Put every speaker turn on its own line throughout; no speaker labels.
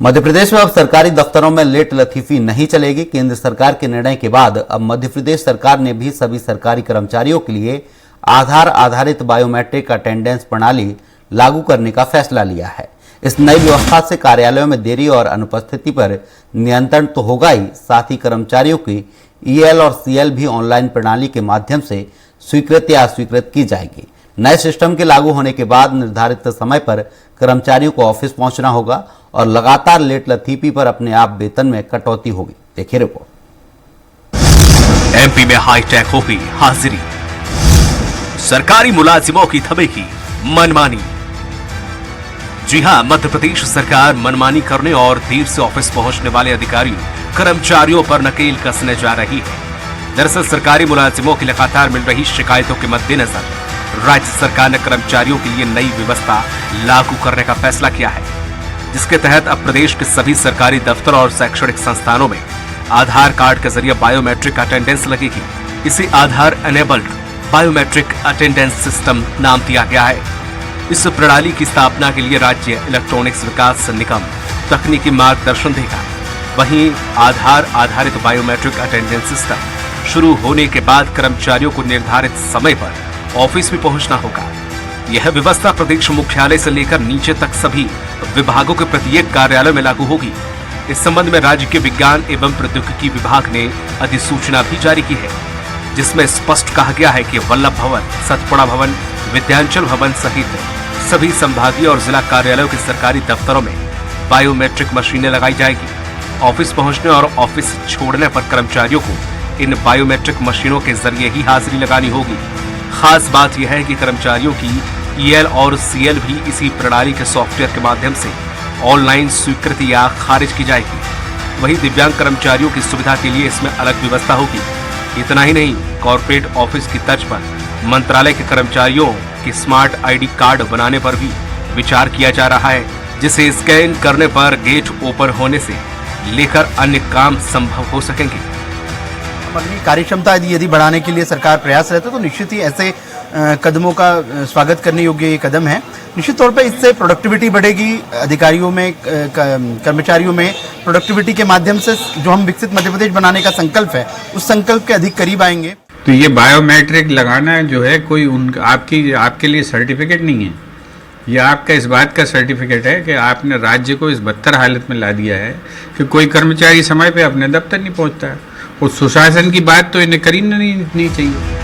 मध्य प्रदेश में अब सरकारी दफ्तरों में लेट लतीफी नहीं चलेगी। केंद्र सरकार के निर्णय के बाद अब मध्य प्रदेश सरकार ने भी सभी सरकारी कर्मचारियों के लिए आधार आधारित बायोमेट्रिक अटेंडेंस प्रणाली लागू करने का फैसला लिया है। इस नई व्यवस्था से कार्यालयों में देरी और अनुपस्थिति पर नियंत्रण तो होगा ही, साथ ही कर्मचारियों की ईएल और सीएल भी ऑनलाइन प्रणाली के माध्यम से स्वीकृत या अस्वीकृत की जाएगी। नए सिस्टम के लागू होने के बाद निर्धारित समय पर कर्मचारियों को ऑफिस पहुंचना होगा और लगातार लेट लतीफी पर अपने आप वेतन में कटौती होगी। देखिए रिपोर्ट।
एमपी में हाईटेक होगी हाजिरी, सरकारी मुलाजिमों की थमेगी मनमानी। जी हां, मध्य प्रदेश सरकार मनमानी करने और देर से ऑफिस पहुंचने वाले अधिकारियों कर्मचारियों पर नकेल कसने जा रही है। दरअसल सरकारी मुलाजिमों की लगातार मिल रही शिकायतों के मद्देनजर राज्य सरकार ने कर्मचारियों के लिए नई व्यवस्था लागू करने का फैसला किया है, जिसके तहत अब प्रदेश के सभी सरकारी दफ्तर और शैक्षणिक संस्थानों में आधार कार्ड के जरिए बायोमेट्रिक अटेंडेंस लगेगी। इसे आधार एनेबल्ड बायोमेट्रिक अटेंडेंस सिस्टम नाम दिया गया है। इस प्रणाली की स्थापना के लिए राज्य इलेक्ट्रॉनिक्स विकास निगम तकनीकी मार्गदर्शन देगा। वहीं आधार आधारित बायोमेट्रिक अटेंडेंस सिस्टम शुरू होने के बाद कर्मचारियों को निर्धारित समय पर ऑफिस में पहुंचना होगा। यह व्यवस्था प्रदेश मुख्यालय से लेकर नीचे तक सभी विभागों के प्रत्येक कार्यालय में लागू होगी। इस संबंध में राज्य के विज्ञान एवं प्रौद्योगिकी विभाग ने अधिसूचना भी जारी की है, जिसमें स्पष्ट कहा गया है कि वल्लभ भवन, सतपुड़ा भवन, विद्यांचल भवन सहित सभी संभागीय और जिला कार्यालयों के सरकारी दफ्तरों में बायोमेट्रिक मशीनें लगाई जाएगी। ऑफिस पहुंचने और ऑफिस छोड़ने पर कर्मचारियों को इन बायोमेट्रिक मशीनों के जरिए ही हाजिरी लगानी होगी। खास बात यह है कि कर्मचारियों की ईएल और सीएल भी इसी प्रणाली के सॉफ्टवेयर के माध्यम से ऑनलाइन स्वीकृति या खारिज की जाएगी। वहीं दिव्यांग कर्मचारियों की सुविधा के लिए इसमें अलग व्यवस्था होगी। इतना ही नहीं, कॉर्पोरेट ऑफिस की तर्ज पर मंत्रालय के कर्मचारियों के स्मार्ट आईडी कार्ड बनाने पर भी विचार किया जा रहा है, जिसे स्कैन करने पर गेट ओपन होने से लेकर अन्य काम संभव हो सकेंगे।
अपनी कार्यक्षमता यदि बढ़ाने के लिए सरकार प्रयास रहता तो निश्चित ही ऐसे कदमों का स्वागत करने योग्य ये कदम है। निश्चित तौर पर इससे प्रोडक्टिविटी बढ़ेगी, अधिकारियों में, कर्मचारियों में प्रोडक्टिविटी के माध्यम से जो हम विकसित मध्य प्रदेश बनाने का संकल्प है, उस संकल्प के अधिक करीब आएंगे।
तो ये बायोमेट्रिक लगाना जो है कोई आपके लिए सर्टिफिकेट नहीं है, ये आपका इस बात का सर्टिफिकेट है कि आपने राज्य को इस बदतर हालत में ला दिया है कि कोई कर्मचारी समय पे अपने दफ्तर नहीं पहुंचता है। और सुशासन की बात तो इन्हें करनी नहीं चाहिए।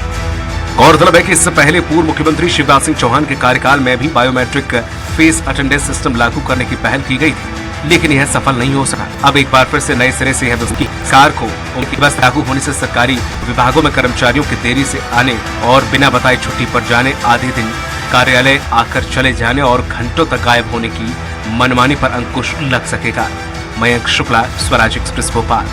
गौरतलब है कि इससे पहले पूर्व मुख्यमंत्री शिवराज सिंह चौहान के कार्यकाल में भी बायोमेट्रिक फेस अटेंडेंस सिस्टम लागू करने की पहल की गई थी, लेकिन यह सफल नहीं हो सका। अब एक बार फिर से नए सिरे से यह सरकार को उनकी बस लागू होने से सरकारी विभागों में कर्मचारियों की देरी से आने और बिना बताए छुट्टी पर जाने, आधे दिन कार्यालय आकर चले जाने और घंटों तक गायब होने की मनमानी पर अंकुश लग सकेगा। मयंक शुक्ला, स्वराज एक्सप्रेस, भोपाल।